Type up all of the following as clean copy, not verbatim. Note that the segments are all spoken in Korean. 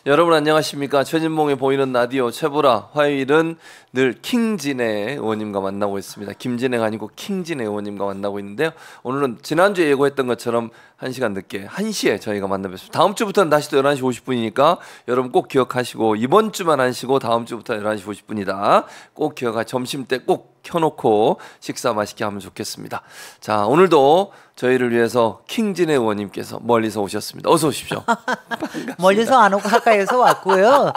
여러분 안녕하십니까. 최진봉의 보이는 라디오 최보라. 화요일은 늘 킹진애 의원님과 만나고 있습니다. 김진애가 아니고 킹진애 의원님과 만나고 있는데요. 오늘은 지난주에 예고했던 것처럼 1시간 늦게 1시에 저희가 만나뵙습니다. 다음 주부터는 다시 또 11시 50분이니까 여러분 꼭 기억하시고 이번 주만 안 쉬고 다음 주부터 11시 50분이다. 꼭 기억하 점심때 꼭 켜놓고 식사 맛있게 하면 좋겠습니다. 자, 오늘도 저희를 위해서 킹진애 의원님께서 멀리서 오셨습니다. 어서 오십시오. 멀리서 안 오고 가까이에서 왔고요.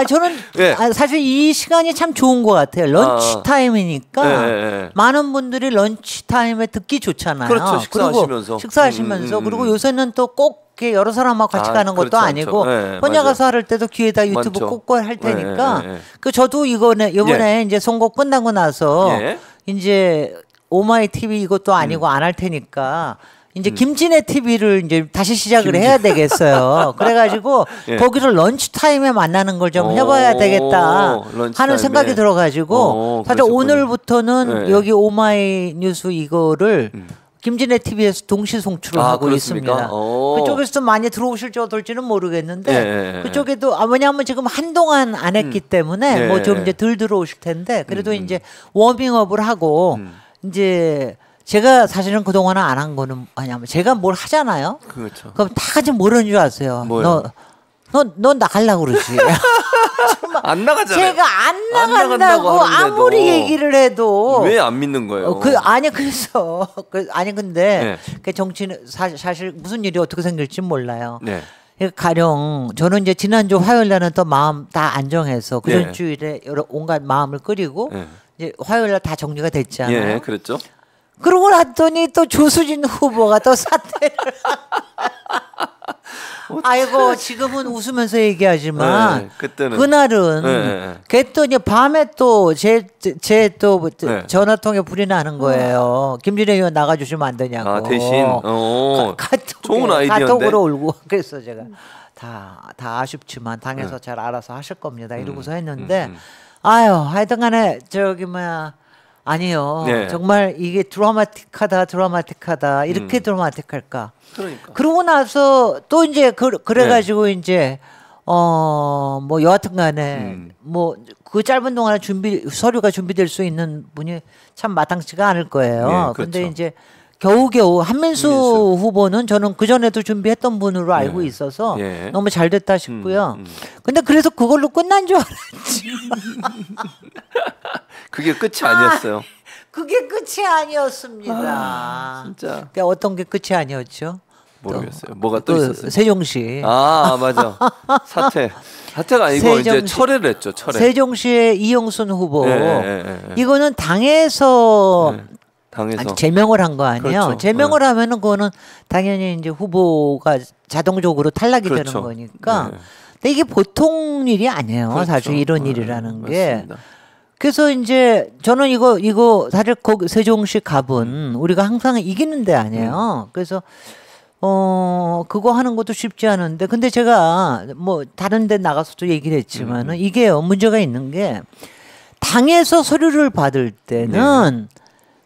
저는 네. 사실 이 시간이 참 좋은 것 같아요. 런치 타임이니까 네. 많은 분들이 런치 타임에 듣기 좋잖아요. 그렇죠. 식사하시면서. 식사하시면서 그리고 요새는 또 꼭 여러 사람하고 같이 가는 것도 그렇죠, 아니고 네, 혼자 가서 할 때도 귀에다 유튜브 많죠. 꽂고 할 테니까 네. 그 저도 이번에 이제 선거 끝나고 나서 이제 오마이 TV 이것도 아니고 안 할 테니까 이제 김진애 TV를 이제 다시 시작을 해야 되겠어요. 그래가지고 거기서 런치 타임에 만나는 걸 좀 해봐야 되겠다 하는 생각이 들어가지고 사실 오늘부터는 여기 오마이 뉴스 이거를 김진애 TV에서 동시 송출을 하고 그렇습니까? 있습니다. 그쪽에서 많이 들어오실지 어떨지는 모르겠는데 그쪽에도 왜냐하면 지금 한동안 안 했기 때문에 뭐 좀 이제 덜 들어오실 텐데 그래도 이제 워밍업을 하고 이제 제가 사실은 그동안은 안 한 거는 뭐냐면 제가 뭘 하잖아요. 그렇죠. 그럼 다 같이 뭐라는 줄 아세요? 뭐요? 너 나가려고 그러지. 안 나가잖아요. 제가 안 나간다고 아무리 얘기를 해도 왜 안 믿는 거예요? 그래서 근데 그 정치는 사실 무슨 일이 어떻게 생길지 몰라요. 네. 가령 저는 이제 지난주 화요일 날은 또 마음 다 안정해서 그전 주일에 여러 온갖 마음을 끓이고 이제 화요일 날 다 정리가 됐잖아요. 예, 그랬죠. 그러고 났더니 또 조수진 후보가 또 사퇴를. 아이고 지금은 웃으면서 얘기하지만 그날은 걔또 이제 밤에 또 제 또 전화 통에 불이 나는 거예요. 김진애 의원 나가주시면 안 되냐고. 대신. 좋은 아이디어인데. 카톡으로 울고 그래서 제가 다 아쉽지만 당에서 잘 알아서 하실 겁니다. 이러고서 했는데 하여튼간에 아니요. 정말 이게 드라마틱하다. 이렇게 드라마틱할까. 그러니까. 그러고 나서 또 이제 그래가지고 이제 뭐 여하튼간에 뭐 그 짧은 동안에 서류가 준비될 수 있는 분이 참 마땅치가 않을 거예요. 그런데 이제 겨우겨우 한민수 후보는 저는 그 전에도 준비했던 분으로 알고 있어서 너무 잘 됐다 싶고요. 근데 그래서 그걸로 끝난 줄 알았지. 그게 끝이 아니었어요. 그게 끝이 아니었습니다. 진짜. 그러니까 어떤 게 끝이 아니었죠? 모르겠어요. 뭐가 또 있었어요? 세종시. 맞아. 사퇴가 아니고 이제 철회를 했죠. 철회. 세종시의 이용순 후보. 이거는 당에서 제명을 한 거 아니에요? 그렇죠. 제명을 하면은 그거는 당연히 이제 후보가 자동적으로 탈락이 되는 거니까. 근데 이게 보통 일이 아니에요. 사실 이런 일이라는 게. 맞습니다. 그래서 이제 저는 이거 사실 세종시 갑은 우리가 항상 이기는 데 아니에요. 그래서 그거 하는 것도 쉽지 않은데 근데 제가 뭐 다른 데 나가서도 얘기를 했지만은 이게요 문제가 있는 게 당에서 서류를 받을 때는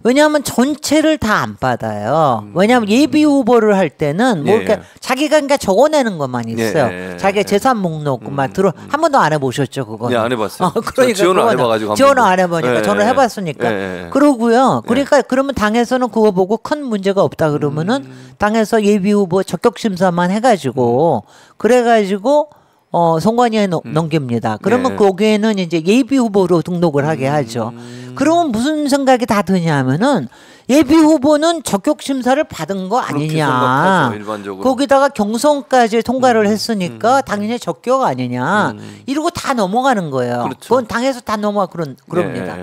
왜냐하면 전체를 다 안 받아요. 왜냐하면 예비 후보를 할 때는 뭐 이렇게 자기가 그러니까 적어내는 것만 있어요. 자기가 재산 목록 한 번도 안 해보셨죠 그거? 네, 안 해봤어요. 그러니까 지원을 안 해봐가지고 지원을 안 해보니까 저는 해봤으니까. 그러고요. 그러니까 그러면 당에서는 그거 보고 큰 문제가 없다 그러면은 당에서 예비 후보 적격 심사만 해가지고 그래가지고. 선관위에 넘깁니다. 그러면 거기에는 이제 예비 후보로 등록을 하게 하죠. 그러면 무슨 생각이 다 드냐면은 예비 후보는 적격 심사를 받은 거 아니냐. 생각하죠, 일반적으로. 거기다가 경선까지 통과를 했으니까 당연히 적격 아니냐. 이러고 다 넘어가는 거예요. 그렇죠. 그건 당에서 다 그럽니다.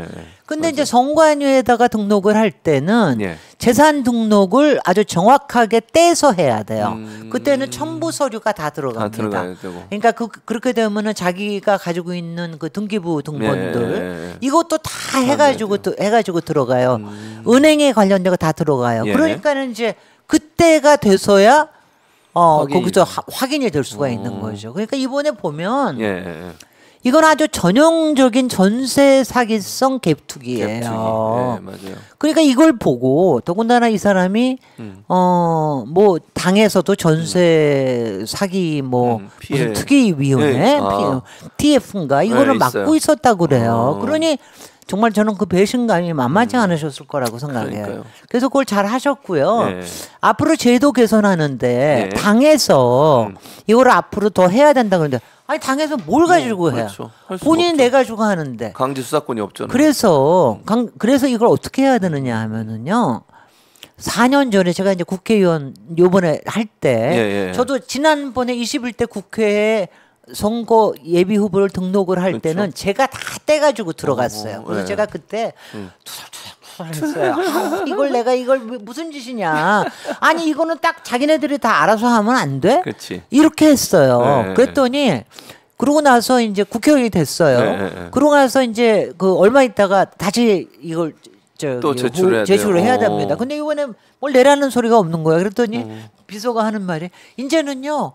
근데 이제 선관위에다가 등록을 할 때는 재산 등록을 아주 정확하게 떼서 해야 돼요. 그때는 첨부 서류가 다 들어갑니다. 그러니까 그렇게 되면은 자기가 가지고 있는 그 등기부 등본들 이것도 다 해가지고 들어가요. 은행에 관련된 거 다 들어가요. 그러니까는 이제 그때가 돼서야 거기서 확인이 될 수가 있는 거죠. 그러니까 이번에 보면 이건 아주 전형적인 전세 사기성 갭투기예요. 네, 맞아요. 그러니까 이걸 보고 더군다나 이 사람이 뭐 당에서도 전세 사기 뭐 피해. 무슨 특위위원회 네. TF인가 이거를 네, 맡고 있었다고 그래요. 아. 그러니 정말 저는 그 배신감이 만만치 않으셨을 거라고 생각해요. 그러니까요. 그래서 그걸 잘 하셨고요. 네. 앞으로 제도 개선하는데 네. 당에서 이거를 앞으로 더 해야 된다 그러는데 아니 당에서 뭘 가지고 해요? 그렇죠. 할 수가 본인이 없죠. 내 가지고 하는데. 강제 수사권이 없잖아요. 그래서 이걸 어떻게 해야 되느냐 하면은요. 4년 전에 제가 이제 국회의원 요번에 할 때 예. 저도 지난번에 21대 국회에 선거 예비 후보를 등록을 할 그렇죠. 때는 제가 다 떼가지고 들어갔어요. 그래서 예. 제가 그때 투덜투덜 했어요. 이걸 무슨 짓이냐? 아니 이거는 딱 자기네들이 다 알아서 하면 안 돼? 그렇지. 이렇게 했어요. 네. 그랬더니 그러고 나서 이제 국회의원이 됐어요. 네. 그러고 나서 이제 그 얼마 있다가 다시 이걸 또 제출해야 제출을 해야 돼요. 됩니다. 근데 이번에 뭘 내라는 소리가 없는 거야. 그랬더니 비서가 하는 말이 이제는요.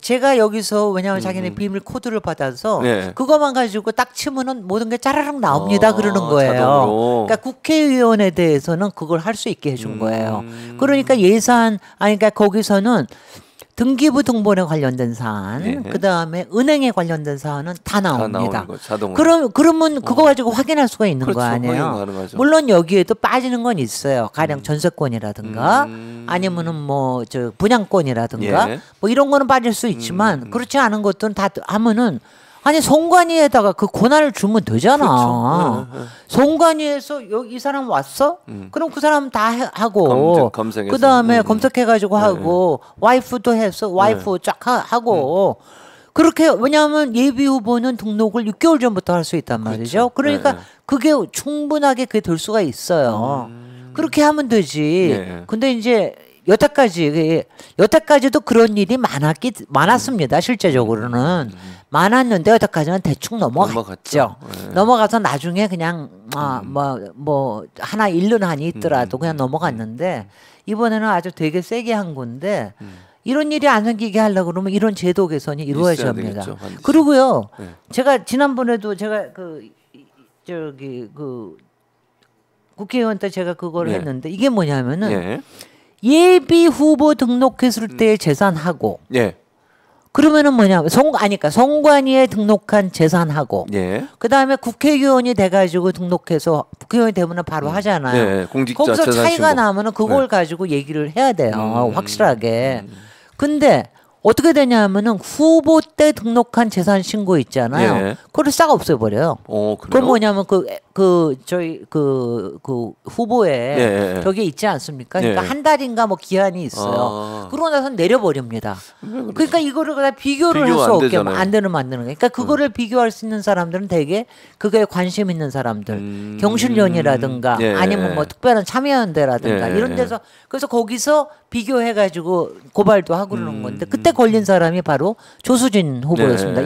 제가 여기서 왜냐하면 자기네 비밀 코드를 받아서 네. 그것만 가지고 딱 치면은 모든 게 짜라락 나옵니다 그러는 거예요. 자동으로. 그러니까 국회의원에 대해서는 그걸 할 수 있게 해준 거예요. 그러니까 그러니까 거기서는 등기부 등본에 관련된 사안, 네. 그 다음에 은행에 관련된 사안은 다 나옵니다. 나오는 거, 자동으로. 그러면 그거 가지고 확인할 수가 있는 그렇죠. 거 아니에요. 확인 가능하죠. 물론 여기에도 빠지는 건 있어요. 가령 전세권이라든가 음. 아니면은 뭐 저 분양권이라든가 예. 뭐 이런 거는 빠질 수 있지만 그렇지 않은 것들은 다 하면은 아니 송관위에다가 그 권한을 주면 되잖아. 그렇죠. 송관위에서 여기 이 사람 왔어? 그럼 그 사람 다 하고 검색해서. 그 다음에 검색해가지고 하고 와이프도 해서 와이프 쫙 하고 그렇게 왜냐하면 예비 후보는 등록을 6개월 전부터 할 수 있단 말이죠. 그러니까 그게 충분하게 그게 될 수가 있어요. 그렇게 하면 되지. 네. 근데 이제 여태까지도 그런 일이 많았습니다. 실제적으로는 많았는데 여태까지는 대충 넘어갔죠. 네. 넘어가서 나중에 그냥 뭐 하나 일른한이 있더라도 그냥 넘어갔는데 이번에는 아주 되게 세게 한 건데 이런 일이 안 생기게 하려고 그러면 이런 제도 개선이 이루어져야 합니다. 되겠죠, 반드시. 그리고요, 네. 제가 지난번에도 제가 국회의원 때 제가 그걸 네. 했는데 이게 뭐냐면은 예. 예비 후보 등록했을 때 재산하고 예. 그러면은 뭐냐면 선관위에 등록한 재산하고 예. 그다음에 국회의원이 돼가지고 등록해서 국회의원이 되면은 바로 하잖아요. 예. 공직자 거기서 재산 차이가 신고. 나면은 그걸 가지고 얘기를 해야 돼요. 확실하게. 근데 어떻게 되냐면은 후보 때 등록한 재산 신고 있잖아요. 예. 그걸 싹 없애버려요. 그래요? 그건 뭐냐면 저희 후보에 예. 저게 있지 않습니까? 그러니까 예. 한 달인가 뭐 기한이 있어요. 아. 그러고 나서 내려버립니다. 그러니까 이거를 그냥 비교를 할 비교가 수 안 없게 되잖아요. 안 되는 만드는 거예요. 그러니까 그거를 비교할 수 있는 사람들은 되게 그거에 관심 있는 사람들, 경실련이라든가 예. 아니면 뭐 특별한 참여연대라든가 예. 이런 데서 그래서 거기서 비교해가지고 고발도 하고 그러는 건데 그때 걸린 사람이 바로 조수진 후보였습니다.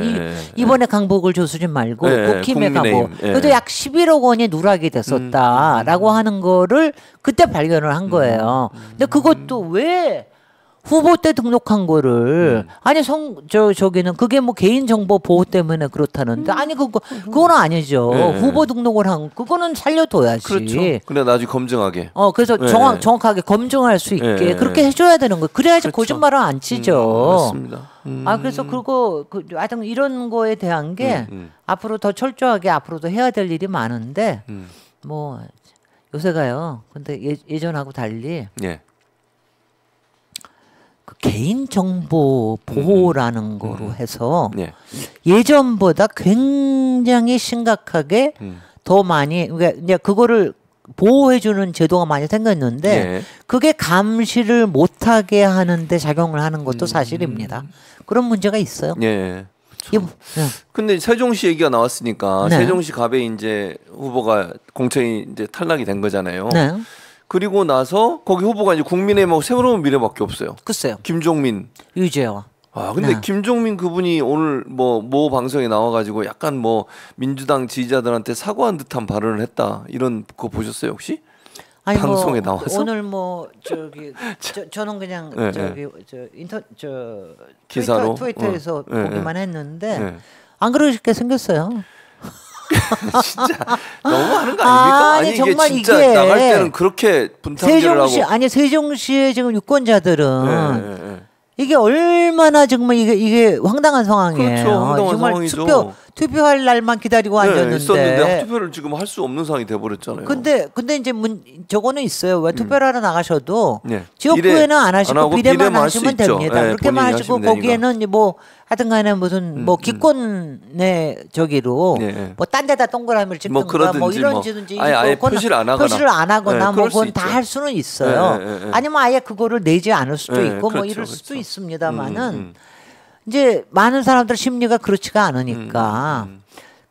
이번에 강북을 조수진 말고 국힘에 가고 국민의힘. 그래도 약 11억 원이 누락이 됐었다라고 하는 거를 그때 발견을 한 거예요. 근데 그것도 왜 후보 때 등록한 거를 아니 저기는 그게 뭐 개인 정보 보호 때문에 그렇다는데 아니 그거는 아니죠. 네. 후보 등록을 한 그거는 살려둬야지. 그렇죠. 근데 나중에 검증하게. 그래서 네. 정확하게 검증할 수 있게 네. 그렇게 해줘야 되는 거예요. 그래야지 그렇죠. 거짓말은 안 치죠. 맞습니다. 그래서 하여튼 이런 거에 대한 게 앞으로 더 철저하게 앞으로도 해야 될 일이 많은데 뭐 요새가요. 근데 예전하고 달리 예. 그 개인 정보 보호라는 거로 해서 예. 예전보다 굉장히 심각하게 더 많이 그러니까 이제 그거를 보호해주는 제도가 많이 생겼는데 예. 그게 감시를 못하게 하는데 작용을 하는 것도 사실입니다. 그런 문제가 있어요. 예. 네. 근데 세종시 얘기가 나왔으니까 네. 세종시 갑에 이제 후보가 공천이 이제 탈락이 된 거잖아요. 네. 그리고 나서 거기 후보가 이제 국민의힘하고 새로운 미래밖에 없어요. 글쎄요. 김종민. 유재화. 근데 네. 김종민 그분이 오늘 모 방송에 나와가지고 약간 뭐 민주당 지지자들한테 사과한 듯한 발언을 했다. 이런 거 보셨어요 혹시? 아니 방송에 나와서? 오늘 저는 그냥 네, 저기 기사로? 트위터에서 네, 보기만 했는데 네. 안 그러게 생겼어요. 진짜 너무하는 거 아닙니까? 아니 정말 이게 진짜 이게 나갈 때는 그렇게 분탕질을 하고. 세종시의 지금 유권자들은 네. 이게 얼마나 정말 이게 황당한 상황이에요. 그렇죠. 황당한 정말 상황이죠. 투표할 날만 기다리고 앉았는데 있었는데 투표를 지금 할 수 없는 상황이 돼 버렸잖아요. 근데 이제 저거는 있어요. 왜 투표를 하러 나가셔도 지역구에는 안 하시고 하고 비례만 하시면 됩니다. 그렇게만 하시고 거기에는 뭐 하여튼간에 무슨 뭐 기권의 저기로 뭐 딴 데다 동그라미를 찍든가 뭐 이런지든지 아예 표시를 안 하거나 뭐 그건 다 할 수는 있어요. 아니면 아예 그거를 내지 않을 수도 있고 뭐 이럴 수도 있습니다만은 이제 많은 사람들 심리가 그렇지가 않으니까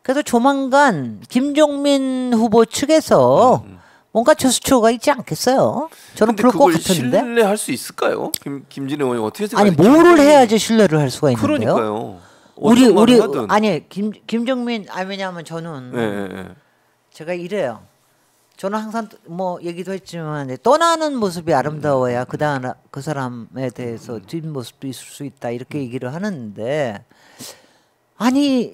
그래서 조만간 김종민 후보 측에서 뭔가 저수초가 있지 않겠어요? 저는 그럴 것 같은데. 신뢰할 수 있을까요? 김진애 의원이 어떻게 생각해요? 아니 뭐를 해야지 신뢰를 할 수가 있는데요? 그러니까요. 우리 아니 김종민 왜냐하면 저는 제가 이래요. 저는 항상 뭐 얘기도 했지만 떠나는 모습이 아름다워야 그 사람에 대해서 뒷모습도 있을 수 있다 이렇게 얘기를 하는데 아니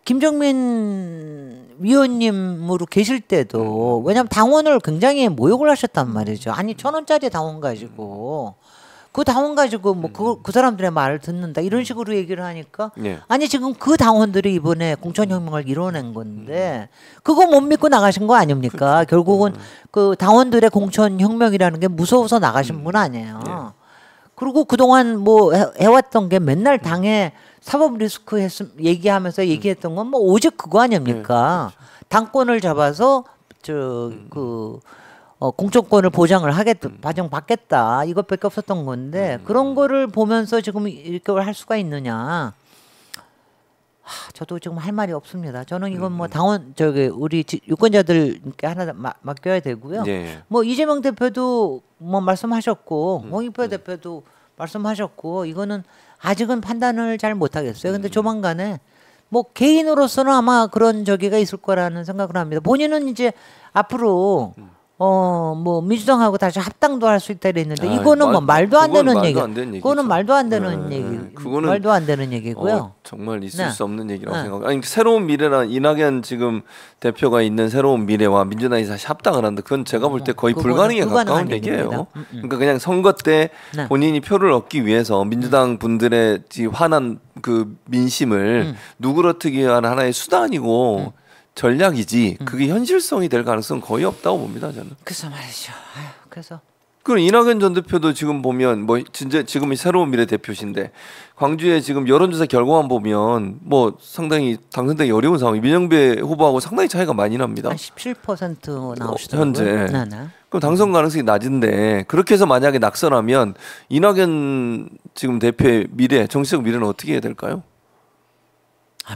김종민 위원님으로 계실 때도 왜냐하면 당원을 굉장히 모욕을 하셨단 말이죠. 아니 1,000원짜리 당원 가지고 그 당원 가지고 뭐 그 사람들의 말을 듣는다 이런 식으로 얘기를 하니까 아니 지금 그 당원들이 이번에 공천혁명을 이뤄낸 건데 그거 못 믿고 나가신 거 아닙니까? 결국은 그 당원들의 공천혁명이라는 게 무서워서 나가신 분 아니에요. 그리고 그동안 뭐 해왔던 게 맨날 당에 사법 리스크 얘기하면서 얘기했던 건 뭐 오직 그거 아닙니까? 당권을 잡아서 공천권을 보장을 받겠다 이것밖에 없었던 건데 그런 거를 보면서 지금 이렇게 할 수가 있느냐? 저도 지금 할 말이 없습니다. 저는 이건 뭐 당원 우리 유권자들께 하나 맡겨야 되고요. 뭐 이재명 대표도 뭐 말씀하셨고 홍익표 대표도 말씀하셨고 이거는 아직은 판단을 잘 못하겠어요. 근데 조만간에 뭐 개인으로서는 아마 그런 저기가 있을 거라는 생각을 합니다. 본인은 이제 앞으로 뭐 민주당하고 다시 합당도 할 수 있다 그랬는데 이거는 뭐 말도 안 되는 얘기. 그거는 말도 안 되는 얘기. 그거는 말도 안 되는 얘기고요. 정말 있을 수 없는 얘기라고 생각해요. 아니 새로운 미래란 이낙연 지금 대표가 있는 새로운 미래와 민주당이 다시 합당을 한다. 그건 제가 볼 때 거의 불가능에 가까운 얘기예요. 그러니까 그냥 선거 때 본인이 표를 얻기 위해서 민주당 분들의 화난 그 민심을 누그러뜨기 위한 하나의 수단이고 전략이지 그게 현실성이 될 가능성은 거의 없다고 봅니다 저는. 그래서 말이죠. 그래서 그럼 이낙연 전 대표도 지금 보면 뭐 진짜 지금이 새로운 미래 대표신데 광주에 지금 여론조사 결과만 보면 뭐 상당히 당선되기 어려운 상황이 민영배 후보하고 상당히 차이가 많이 납니다. 한 17% 나오시더라고요. 현재. 그럼 당선 가능성이 낮은데 그렇게 해서 만약에 낙선하면 이낙연 지금 대표의 미래 정치적 미래는 어떻게 해야 될까요?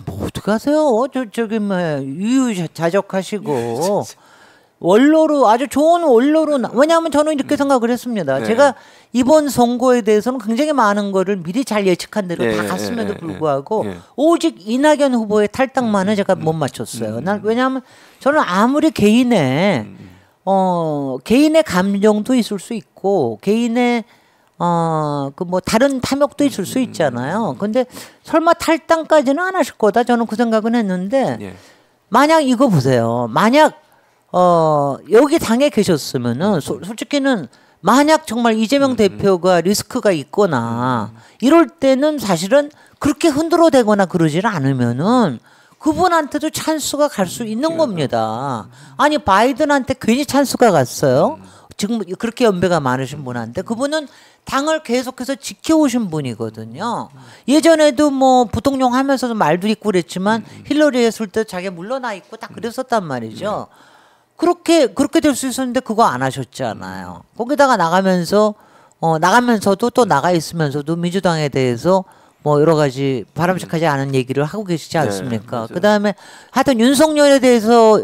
뭐 어떡하세요? 저기 뭐 유유자적하시고 원로로 아주 좋은 원로로 왜냐하면 저는 이렇게 생각을 했습니다. 제가 이번 선거에 대해서는 굉장히 많은 거를 미리 잘 예측한 대로 다 갔음에도 불구하고 오직 이낙연 후보의 탈당만은 제가 못 맞췄어요. 왜냐하면 저는 아무리 개인의 감정도 있을 수 있고 개인의 그 뭐 다른 탐욕도 있을 수 있잖아요. 근데 설마 탈당까지는 안 하실 거다 저는 그 생각은 했는데 만약 이거 보세요. 만약 여기 당에 계셨으면은 솔직히는 만약 정말 이재명 대표가 리스크가 있거나 이럴 때는 사실은 그렇게 흔들어대거나 그러질 않으면은 그분한테도 찬스가 갈 수 있는 겁니다. 아니 바이든한테 괜히 찬스가 갔어요. 지금 그렇게 연배가 많으신 분한테 그분은 당을 계속해서 지켜오신 분이거든요. 예전에도 뭐 부통령 하면서도 말도 있고 그랬지만 힐러리 했을 때 자기가 물러나 있고 다 그랬었단 말이죠. 그렇게 될 수 있었는데 그거 안 하셨잖아요. 거기다가 나가면서도 또 나가 있으면서도 민주당에 대해서 뭐 여러 가지 바람직하지 않은 얘기를 하고 계시지 않습니까? 그다음에 하여튼 윤석열에 대해서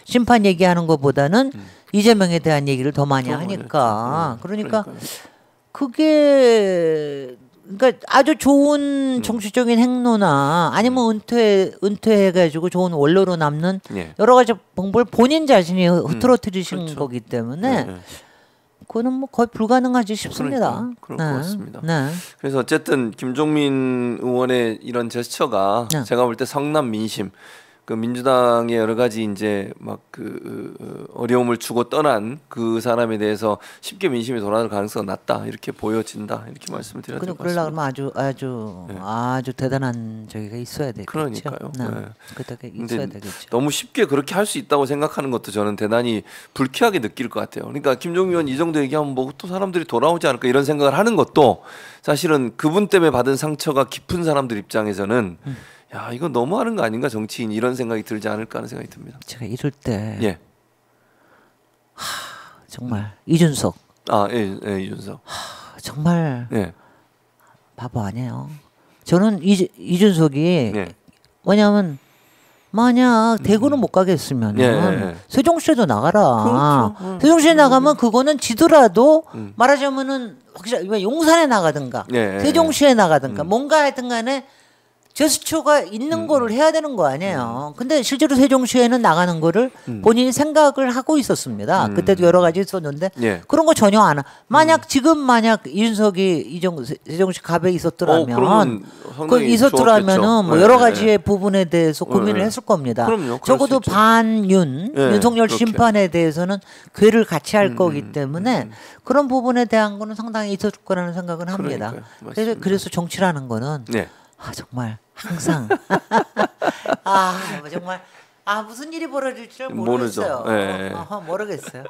심판 얘기하는 것보다는 이재명에 대한 얘기를 더 많이 하니까 그러니까 그게 그러니까 아주 좋은 정치적인 행로나 아니면 은퇴해가지고 좋은 원로로 남는 여러 가지 방법을 본인 자신이 흐트러뜨리신 거기 때문에 그거는 뭐 거의 불가능하지 싶습니다. 그럴 것 같습니다. 네. 그래서 어쨌든 김종민 의원의 이런 제스처가 네. 제가 볼 때 성남 민심, 그 민주당의 여러 가지 이제 막 그 어려움을 주고 떠난 그 사람에 대해서 쉽게 민심이 돌아갈 가능성이 낮다 이렇게 보여진다 이렇게 말씀을 드려야 될 것 그러려면 같습니다. 아주 대단한 저기가 있어야 되겠죠. 그러니까요. 네. 네. 그렇게 근데 있어야 되겠죠. 너무 쉽게 그렇게 할 수 있다고 생각하는 것도 저는 대단히 불쾌하게 느낄 것 같아요. 그러니까 김종민 의원 이 정도 얘기하면 뭐 또 사람들이 돌아오지 않을까 이런 생각을 하는 것도 사실은 그분 때문에 받은 상처가 깊은 사람들 입장에서는 야 이거 너무하는 거 아닌가 정치인 이런 생각이 들지 않을까 하는 생각이 듭니다. 제가 이럴 때 예. 정말 이준석 이준석. 정말 예. 바보 아니에요. 저는 이준석이 예. 왜냐하면 만약 대구는 못 가겠으면 예. 세종시에도 나가라. 그렇죠. 세종시에 나가면 그거는 지더라도 말하자면은 혹시 용산에 나가든가 예. 세종시에 나가든가 뭔가 하여튼간에 제스처가 있는 거를 해야 되는 거 아니에요. 근데 실제로 세종시에는 나가는 거를 본인이 생각을 하고 있었습니다. 그때도 여러 가지 있었는데 예. 그런 거 전혀 안 하. 만약 이준석이 세종시 갑에 있었더라면 그러면 그 상당히 있었더라면은 좋았겠죠. 뭐 예, 여러 예. 가지의 부분에 대해서 고민을 예. 했을 겁니다. 그럼요. 그럴 적어도 수 있죠. 윤석열 그렇게. 심판에 대해서는 괴를 같이 할 거기 때문에 그런 부분에 대한 거는 상당히 있었을 거라는 생각은 합니다. 그러니까요. 맞습니다. 그래서 정치라는 거는 네. 정말 항상 정말 무슨 일이 벌어질지 모르죠. 모르겠어요. 예. 모르겠어요.